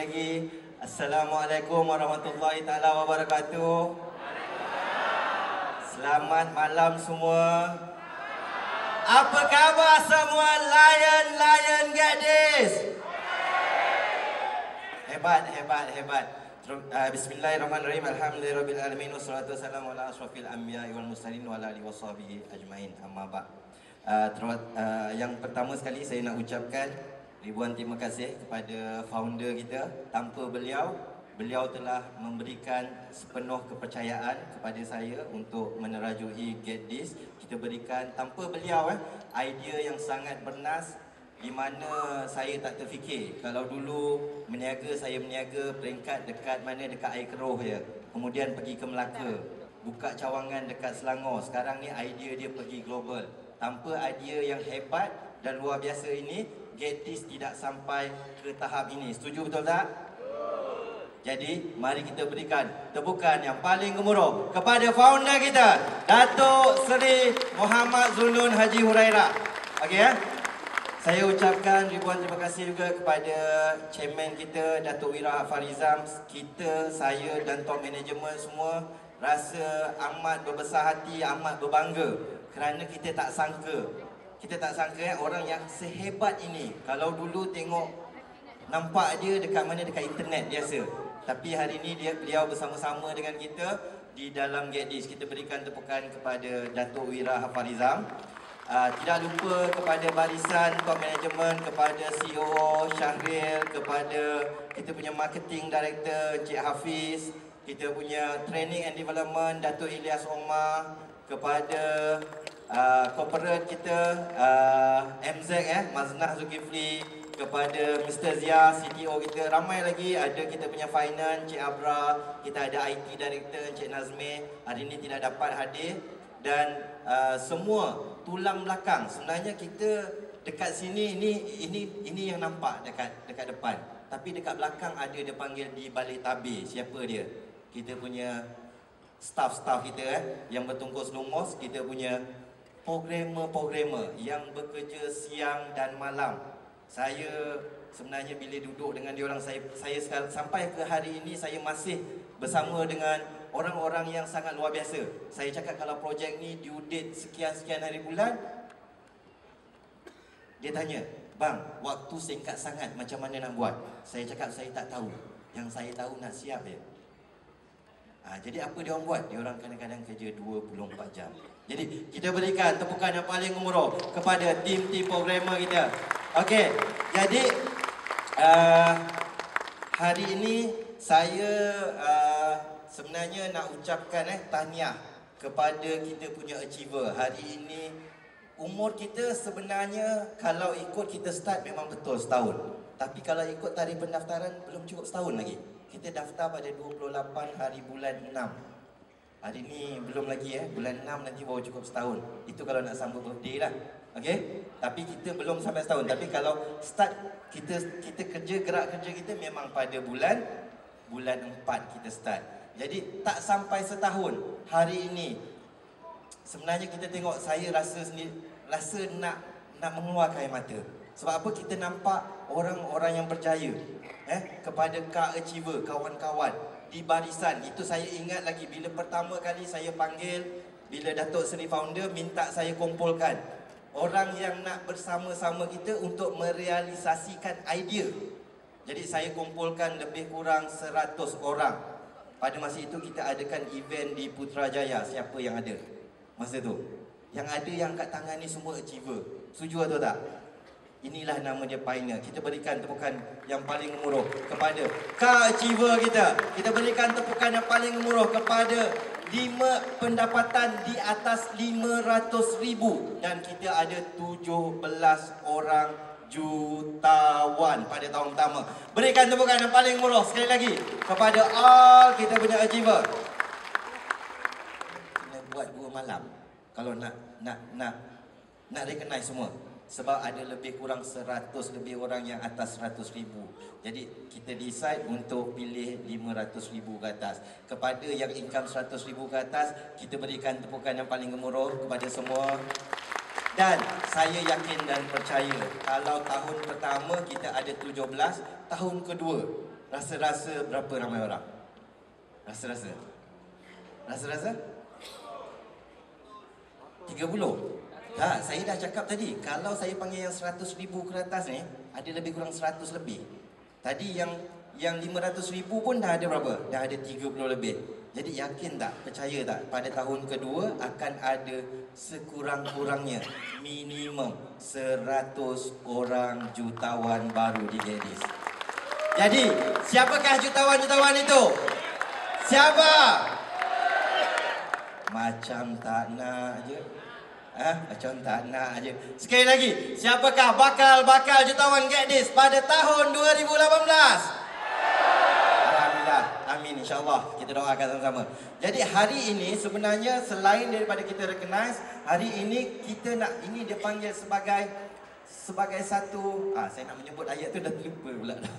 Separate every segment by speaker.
Speaker 1: lagi. Assalamualaikum warahmatullahi taala wabarakatuh. Selamat malam semua. Apa khabar semua Lion Gadis? Hebat. Bismillahirrahmanirrahim. Alhamdulillahirabbil alamin wassalatu wassalamu ala asyrafil anbiya'i wal mursalin wa ala alihi washabihi ajmain. Amma ba'd. Yang pertama sekali saya nak ucapkan ribuan terima kasih kepada founder kita. Tanpa beliau telah memberikan sepenuh kepercayaan kepada saya untuk menerajui Get This. Kita berikan tanpa beliau idea yang sangat bernas, di mana saya tak terfikir. Kalau dulu saya meniaga peringkat dekat mana, dekat air keruh je. Kemudian pergi ke Melaka, buka cawangan dekat Selangor. Sekarang ni idea dia pergi global. Tanpa idea yang hebat dan luar biasa ini, Get This tidak sampai ke tahap ini. Setuju betul tak? Jadi mari kita berikan tepukan yang paling gemuruh kepada founder kita, Datuk Seri Muhammad Zulun Haji Hurairah. Okey ya. Saya ucapkan ribuan terima kasih juga kepada chairman kita, Datuk Wira Hafarizam. Saya dan top management semua rasa amat berbesar hati, amat berbangga kerana kita tak sangka orang yang sehebat ini. Kalau dulu tengok nampak dia dekat mana, dekat internet biasa. Tapi hari ini beliau bersama-sama dengan kita di dalam Get This. Kita berikan tepukan kepada Datuk Wira Hafarizam. Tidak lupa kepada barisan top management, kepada CEO Syahril, kepada kita punya marketing director Encik Hafiz, kita punya training and development Datuk Ilyas Omar, kepada corporate kita MZ Maznah Zulkifli, kepada Mr. Zia, CTO kita. Ramai lagi, ada kita punya finance Encik Abra, kita ada IT director Encik Nazmi. Hari ini tidak dapat hadir. Dan semua tulang belakang. Sebenarnya kita dekat sini ini yang nampak dekat depan. Tapi dekat belakang ada dia panggil di balik tabir. Siapa dia? Kita punya staff kita yang bertungkus lumus. Kita punya programmer yang bekerja siang dan malam. Saya sebenarnya bila duduk dengan diorang, saya sampai ke hari ini saya masih bersama dengan orang-orang yang sangat luar biasa. Saya cakap kalau projek ni due date sekian-sekian hari bulan, dia tanya, "Bang, waktu singkat sangat, macam mana nak buat?" Saya cakap saya tak tahu. Yang saya tahu nak siap je. Jadi apa dia orang buat? Dia orang kadang-kadang kerja 24 jam. Jadi kita berikan tepukan yang paling gemuruh kepada tim-tim programmer kita. Okey, jadi hari ini saya sebenarnya nak ucapkan tahniah kepada kita punya achiever. Hari ini umur kita sebenarnya kalau ikut kita start memang betul setahun. Tapi kalau ikut tarikh pendaftaran belum cukup setahun lagi. Kita daftar pada 28 hari bulan 6. Hari ni belum lagi bulan 6 nanti baru cukup setahun. Itu kalau nak sambut birthday lah. Okey? Tapi kita belum sampai setahun. Tapi kalau start kita gerak kerja kita memang pada bulan 4 kita start. Jadi tak sampai setahun hari ini. Sebenarnya kita tengok, saya rasa nak mengeluarkan air mata. Sebab apa? Kita nampak orang-orang yang berjaya kepada achiever, kawan-kawan di barisan. Itu saya ingat lagi bila pertama kali saya panggil, bila Datuk Seri founder minta saya kumpulkan orang yang nak bersama-sama kita untuk merealisasikan idea. Jadi saya kumpulkan lebih kurang 100 orang. Pada masa itu kita adakan event di Putrajaya. Siapa yang ada masa tu? Yang ada yang kat tangan ni semua achiever. Setuju atau tak? Inilah nama dia pioneer. Kita berikan tepukan yang paling gemuruh kepada achiever kita. Kita berikan tepukan yang paling gemuruh kepada 5 pendapatan di atas 500,000. Dan kita ada 17 orang jutawan pada tahun pertama. Berikan tepukan yang paling gemuruh sekali lagi kepada all kita punya achiever. Kena buat 2 malam kalau nak recognize semua. Sebab ada lebih kurang 100 lebih orang yang atas 100,000. Jadi kita decide untuk pilih 500,000 ke atas. Kepada yang income 100,000 ke atas, kita berikan tepukan yang paling gemuruh kepada semua. Dan saya yakin dan percaya, kalau tahun pertama kita ada 17, tahun kedua Rasa-rasa berapa ramai orang? Rasa-rasa? Rasa-rasa? 30? Tak, saya dah cakap tadi, kalau saya panggil yang 100,000 ke atas ni, ada lebih kurang 100 lebih. Tadi yang 500,000 pun dah ada berapa? Dah ada 30 lebih. Jadi yakin tak, percaya tak, pada tahun kedua akan ada sekurang-kurangnya minimum 100 orang jutawan baru di Gadis. Jadi, siapakah jutawan-jutawan itu? Siapa? Macam tak nak je. Macam tak nak je. Sekali lagi, siapakah bakal jutawan Gadis pada tahun 2018? Alhamdulillah, amin, insyaAllah. Kita doakan sama-sama. Jadi hari ini sebenarnya selain daripada kita recognize, hari ini kita nak, ini dia panggil sebagai satu, saya nak menyebut ayat tu dah terlupa pula dah.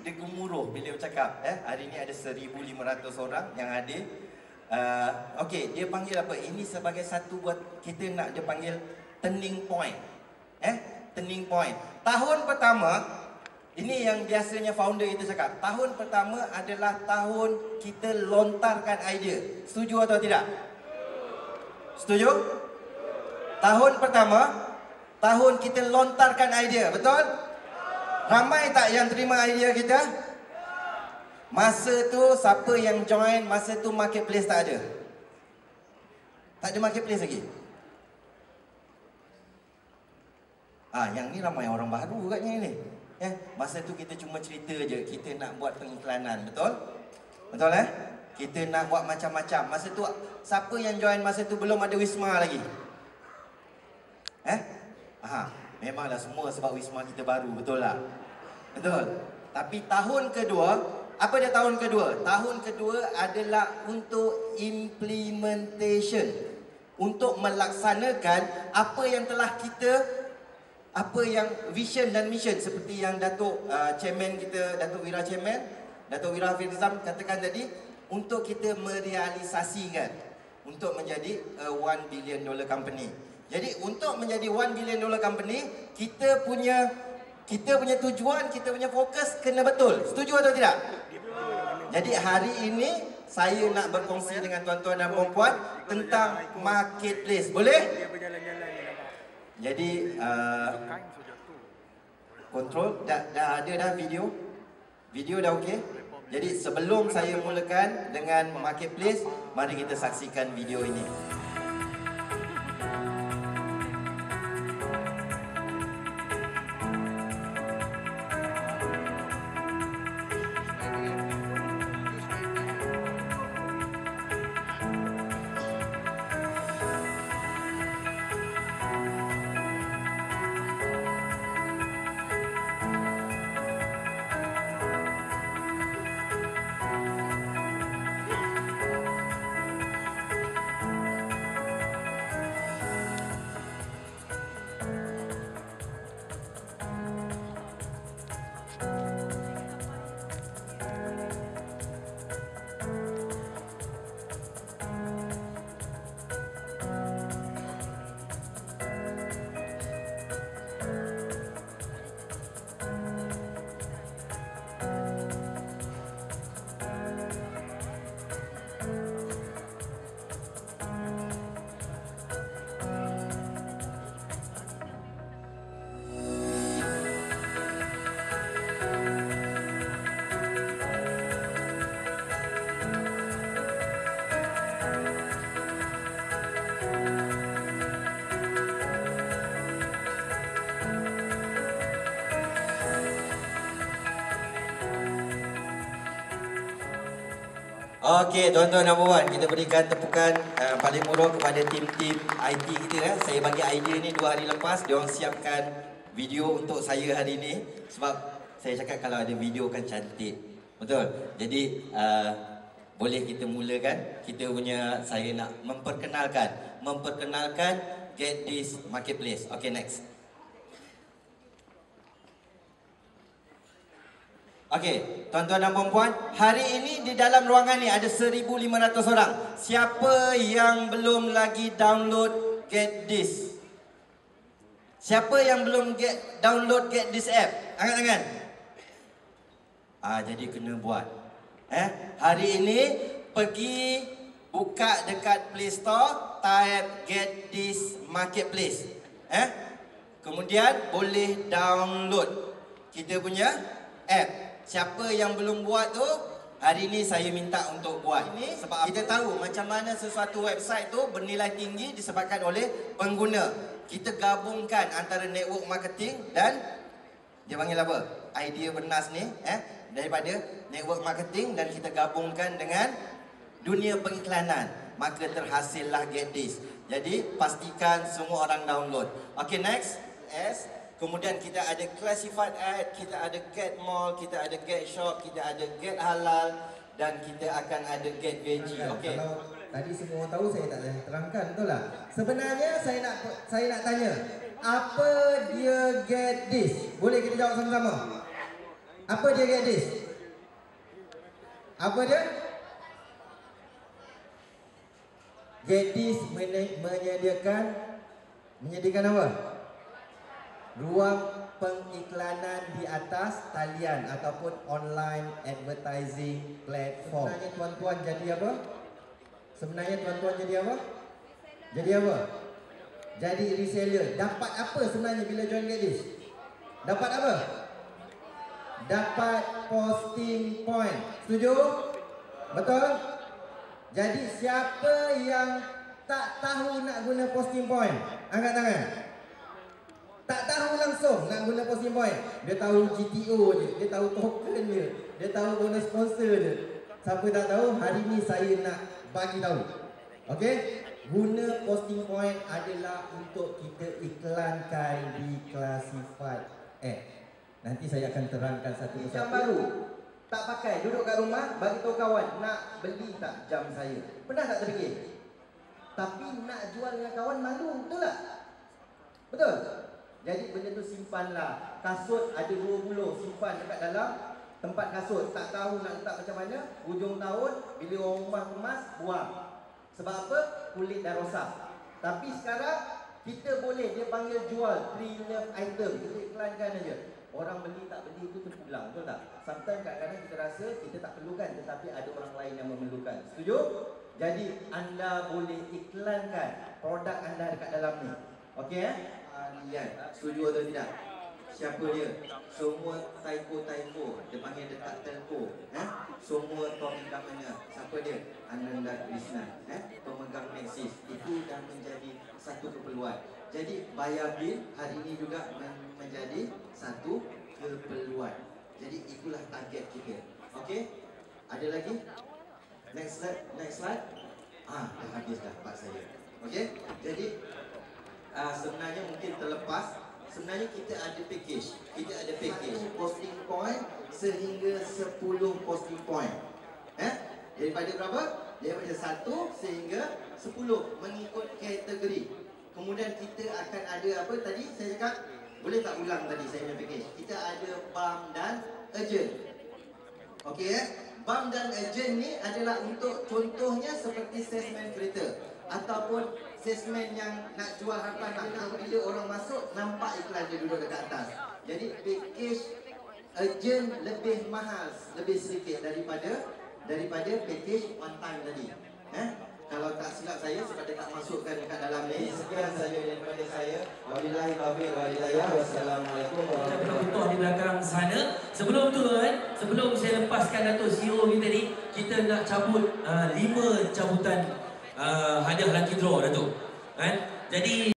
Speaker 1: Dia gemuruh bila bercakap. Hari ini ada 1,500 orang yang hadir. Okey, dia panggil apa? Ini sebagai satu buat kita nak dia panggil turning point. Turning point. Tahun pertama, ini yang biasanya founder kita cakap. Tahun pertama adalah tahun kita lontarkan idea. Setuju atau tidak? Setuju? Tahun pertama, tahun kita lontarkan idea, betul? Ramai tak yang terima idea kita? Masa tu siapa yang join, masa tu marketplace tak ada. Tak ada marketplace lagi. Yang ni ramai orang baru katnya ni. Masa tu kita cuma cerita je, kita nak buat pengiklanan, betul? Betul Kita nak buat macam-macam. Masa tu siapa yang join masa tu belum ada Wisma lagi? Memanglah semua sebab Wisma kita baru, betul lah? Betul. Tapi tahun kedua, apa dia tahun kedua? Tahun kedua adalah untuk implementation. Untuk melaksanakan apa yang telah kita, apa yang vision dan mission. Seperti yang Datuk Chairman kita, Datuk Wira Chairman, Datuk Wira Hafizam katakan tadi, untuk kita merealisasikan untuk menjadi $1 billion company. Jadi untuk menjadi $1 billion company, kita punya tujuan, kita punya fokus kena betul. Setuju atau tidak? Jadi hari ini saya nak berkongsi dengan tuan-tuan dan puan-puan tentang marketplace. Boleh? Jadi kontrol dah ada dah video. Video dah okey. Jadi sebelum saya mulakan dengan marketplace, mari kita saksikan video ini. Okey, tuan-tuan dan puan, kita berikan tepukan paling murah kepada tim-tim IT kita. Saya bagi idea ni 2 hari lepas, diorang siapkan video untuk saya hari ni. Sebab saya cakap kalau ada video kan cantik. Betul? Jadi, boleh kita mulakan. Kita punya, saya nak memperkenalkan Get This Marketplace. Okey, next. Okey, tuan-tuan dan puan-puan, hari ini di dalam ruangan ni ada 1,500 orang. Siapa yang belum lagi download Get This? Siapa yang belum download Get This app? Angkat tangan. Jadi kena buat. Hari ini pergi buka dekat Play Store, type Get This Marketplace. Kemudian boleh download kita punya app. Siapa yang belum buat tu, hari ini saya minta untuk buat. Ini sebab kita tahu macam mana sesuatu website tu bernilai tinggi disebabkan oleh pengguna. Kita gabungkan antara network marketing dan dia panggil apa? Idea bernas ni, daripada network marketing, dan kita gabungkan dengan dunia pengiklanan. Maka terhasillah Get This. Jadi pastikan semua orang download. Okay, next. Kemudian kita ada classified ad, kita ada Get Mall, kita ada Get Shop, kita ada Get Halal, dan kita akan ada Get Veggie. Okay.
Speaker 2: Kalau tadi semua orang tahu, saya tak payah terangkan, betul tak? Sebenarnya saya nak tanya, apa dia Get This? Boleh kita jawab sama-sama? Apa dia Get This? Apa dia? Get This menyediakan apa? Ruang pengiklanan di atas talian ataupun online advertising platform. Sebenarnya tuan-tuan jadi apa? Jadi apa? Jadi reseller. Dapat apa sebenarnya bila join Get This? Dapat apa? Dapat posting point. Setuju? Betul? Jadi siapa yang tak tahu nak guna posting point? Angkat tangan. Tak tahu langsung nak guna posting point. Dia tahu GTO je, dia tahu token je, dia tahu bonus sponsor je. Siapa tak tahu, hari ni saya nak bagi tahu. Okey? Guna posting point adalah untuk kita iklankan di classified ad. Nanti saya akan terangkan satu persatu. Yang baru, tak pakai, duduk kat rumah, bagi tahu kawan, nak beli tak jam saya? Pernah tak terfikir? Tapi nak jual dengan kawan malu, betul tak? Betul? Jadi benda tu simpanlah. Kasut ada 2 buluh, simpan dekat dalam tempat kasut. Tak tahu nak letak macam mana, hujung tahun bila orang rumah kemas, buang. Sebab apa? Kulit dah rosak. Tapi sekarang kita boleh, dia panggil jual pre-love item. Kita iklankan aja. Orang beli tak beli itu terpulang, betul tak? Sometimes kadang-kadang kita rasa kita tak perlukan, tetapi ada orang lain yang memerlukan. Setuju? Jadi anda boleh iklankan produk anda dekat dalam ni. Okey lihat, setuju atau tidak? Siapa dia? Semua typo. Dia panggil dekat telco. Semua Tommy kat mana? Siapa dia? Ananda Krishna. Pemegang Maxis. Itu dah menjadi satu keperluan. Jadi bayar bil hari ini juga menjadi satu keperluan. Jadi itulah target kita. Okey? Ada lagi? Next slide. Dah habis dah part saya. Okey? Jadi sebenarnya mungkin terlepas. Sebenarnya kita ada package. Posting point sehingga 10 posting point. Daripada berapa? Daripada 1 sehingga 10 mengikut kategori. Kemudian kita akan ada apa tadi saya cakap? Boleh tak ulang tadi saya punya package? Kita ada bump dan urgent. Okey Bump dan urgent ni adalah untuk contohnya seperti salesman kereta ataupun salesman yang nak jual hartanah. Bila orang masuk nampak iklan dia duduk dekat atas. Jadi package urgent lebih mahal, lebih sedikit daripada package one time tadi. Kalau tak silap saya sebab dia tak masukkan dekat dalam ni. Sekian saja daripada saya. Wabillahi taufiq wal hidayah. Wassalamualaikum warahmatullahi wabarakatuh.
Speaker 3: Di belakang sana. Sebelum tu sebelum saya lepaskan Dato' CEO kita ni, kita nak cabut 5 cabutan hadiah lucky draw Dato'. Jadi